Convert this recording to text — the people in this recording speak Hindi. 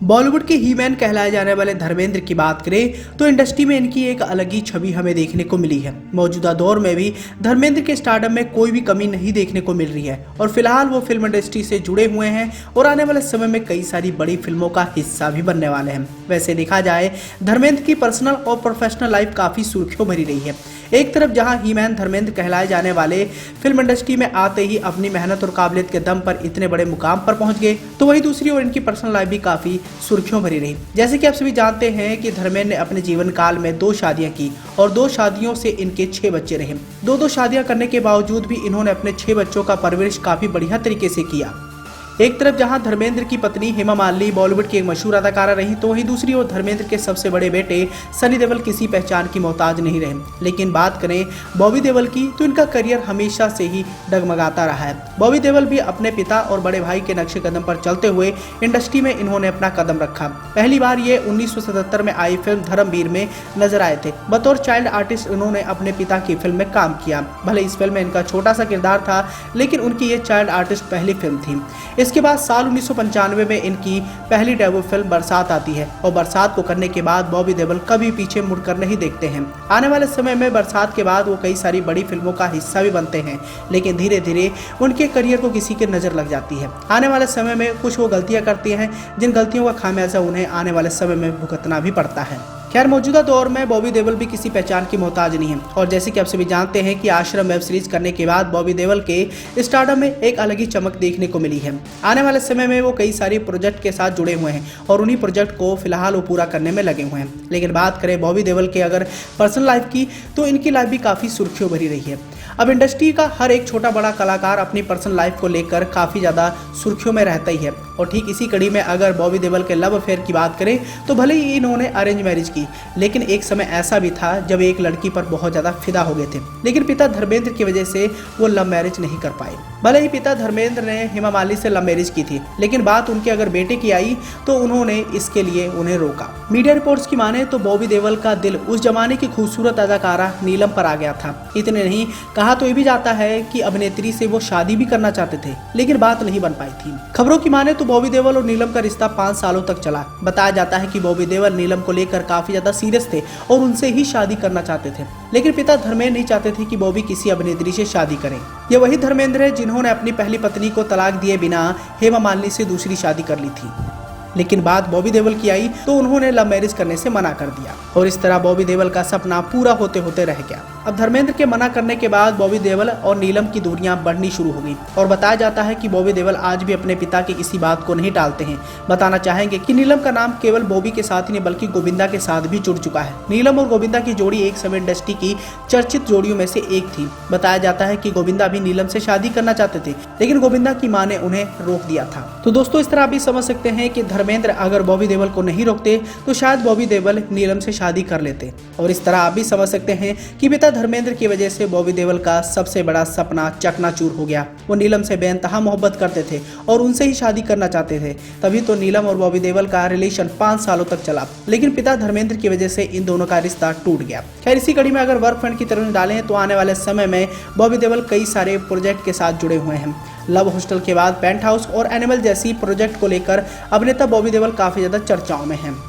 बॉलीवुड के ही मैन कहलाए जाने वाले धर्मेंद्र की बात करें तो इंडस्ट्री में इनकी एक अलग ही छवि हमें देखने को मिली है। मौजूदा दौर में भी धर्मेंद्र के स्टारडम में कोई भी कमी नहीं देखने को मिल रही है और फिलहाल वो फिल्म इंडस्ट्री से जुड़े हुए हैं और आने वाले समय में कई सारी बड़ी फिल्मों का हिस्सा भी बनने वाले हैं। वैसे देखा जाए धर्मेंद्र की पर्सनल और प्रोफेशनल लाइफ काफी सुर्खियों भरी रही है। एक तरफ जहां ही मैन धर्मेंद्र कहलाए जाने वाले फिल्म इंडस्ट्री में आते ही अपनी मेहनत और काबिलियत के दम पर इतने बड़े मुकाम पर पहुंच गए, तो वहीं दूसरी ओर इनकी पर्सनल लाइफ भी काफी सुर्खियों भरी रही। जैसे कि आप सभी जानते हैं कि धर्मेंद्र ने अपने जीवन काल में 2 शादियां की और 2 शादियों से इनके 6 बच्चे रहे। 2 शादियां करने के बावजूद भी इन्होंने अपने 6 बच्चों का परवरिश काफी बढ़िया तरीके से किया। एक तरफ जहां धर्मेंद्र की पत्नी हेमा मालिनी बॉलीवुड की एक मशहूर अदाकारा रही, तो वहीं दूसरी ओर धर्मेंद्र के सबसे बड़े बेटे सनी देओल किसी पहचान की मोहताज नहीं रहे। लेकिन बात करें बॉबी देओल की, तो इनका करियर हमेशा से ही डगमगाता रहा है। बॉबी देओल भी अपने पिता और बड़े भाई के नक्शे कदम पर चलते हुए इंडस्ट्री में इन्होंने अपना कदम रखा। पहली बार ये 1977 में आई फिल्म धर्मवीर में नजर आए थे। बतौर चाइल्ड आर्टिस्ट इन्होंने अपने पिता की फिल्म में काम किया। भले इस फिल्म में इनका छोटा सा किरदार था, लेकिन उनकी ये चाइल्ड आर्टिस्ट पहली फिल्म थी। इसके बाद साल 1995 में इनकी पहली डेब्यू फिल्म बरसात आती है और बरसात को करने के बाद बॉबी देओल कभी पीछे मुड़कर नहीं देखते हैं। आने वाले समय में बरसात के बाद वो कई सारी बड़ी फिल्मों का हिस्सा भी बनते हैं, लेकिन धीरे धीरे उनके करियर को किसी की नजर लग जाती है। आने वाले समय में कुछ वो गलतियां करती हैं जिन गलतियों का खामियाजा उन्हें आने वाले समय में भुगतना भी पड़ता है। खैर, मौजूदा दौर में बॉबी देओल भी किसी पहचान की मोहताज नहीं है और जैसे कि आप सभी जानते हैं कि आश्रम वेब सीरीज करने के बाद बॉबी देओल के स्टारडम में एक अलग ही चमक देखने को मिली है। आने वाले समय में वो कई सारे प्रोजेक्ट के साथ जुड़े हुए हैं और उन्हीं प्रोजेक्ट को फिलहाल वो पूरा करने में लगे हुए हैं। लेकिन बात करें बॉबी देओल के अगर पर्सनल लाइफ की, तो इनकी लाइफ भी काफ़ी सुर्खियों भरी रही है। अब इंडस्ट्री का हर एक छोटा बड़ा कलाकार अपनी पर्सनल लाइफ को लेकर काफ़ी ज़्यादा सुर्खियों में रहता ही है और ठीक इसी कड़ी में अगर बॉबी देओल के लव अफेयर की बात करें, तो भले ही इन्होंने अरेंज मैरिज की, लेकिन एक समय ऐसा भी था जब एक लड़की पर बहुत ज़्यादा फिदा हो गए थे। लेकिन पिता धर्मेंद्र की वजह से वो लव मैरिज नहीं कर पाए। भले ही पिता धर्मेंद्र ने हेमा मालिनी से लव मैरिज की थी, लेकिन बात उनके अगर बेटे की आई तो उन्होंने इसके लिए उन्हें रोका। मीडिया रिपोर्ट्स की माने तो बॉबी देओल का दिल उस जमाने की खूबसूरत अदाकारा नीलम पर आ गया था। इतने नहीं, कहा तो ये भी जाता है कि अभिनेत्री से वो शादी भी करना चाहते थे, लेकिन बात नहीं बन पाई थी। खबरों की माने तो बॉबी देओल और नीलम का रिश्ता 5 सालों तक चला। बताया जाता है कि बॉबी देओल नीलम को लेकर काफी ज्यादा सीरियस थे और उनसे ही शादी करना चाहते थे, लेकिन पिता धर्मेंद्र नहीं चाहते थे कि बॉबी किसी अभिनेत्री से शादी करें। ये वही धर्मेंद्र है जिन्होंने अपनी पहली पत्नी को तलाक दिए बिना हेमा मालिनी से दूसरी शादी कर ली थी। लेकिन बात बॉबी देओल की आई तो उन्होंने लव मैरिज करने से मना कर दिया और इस तरह बॉबी देओल का सपना पूरा होते होते रह गया। अब धर्मेंद्र के मना करने के बाद बॉबी देओल और नीलम की दूरियां बढ़नी शुरू हो गई और बताया जाता है कि बॉबी देओल आज भी अपने पिता की किसी बात को नहीं टालते हैं। बताना चाहेंगे कि नीलम का नाम केवल बॉबी के साथ ही नहीं बल्कि गोविंदा के साथ भी जुड़ चुका है। नीलम और गोविंदा की जोड़ी एक समय इंडस्ट्री की चर्चित जोड़ियों में से एक थी। बताया जाता है कि गोविंदा भी नीलम से शादी करना चाहते थे, लेकिन गोविंदा की मां ने उन्हें रोक दिया था। तो दोस्तों, इस तरह आप भी समझ सकते हैं कि धर्मेंद्र अगर बॉबी देओल को नहीं रोकते तो शायद बॉबी देओल नीलम से शादी कर लेते। और इस तरह आप भी समझ सकते हैं कि पिता धर्मेंद्र की वजह से बॉबी देओल का सबसे बड़ा सपना चकनाचूर हो गया। वो नीलम से बेइंतहा मोहब्बत करते थे और उनसे ही शादी करना चाहते थे। तभी तो नीलम और बॉबी देओल का रिलेशन 5 सालों तक चला, लेकिन पिता धर्मेंद्र की वजह से इन दोनों का रिश्ता टूट गया। खैर, इसी कड़ी में अगर वर्क फ्रंट की तरफ डालें तो आने वाले समय में बॉबी देओल कई सारे प्रोजेक्ट के साथ जुड़े हुए हैं। लव हॉस्टल के बाद पेंट हाउस और एनिमल जैसी प्रोजेक्ट को लेकर अभिनेता बॉबी देओल काफी ज्यादा चर्चाओं में हैं।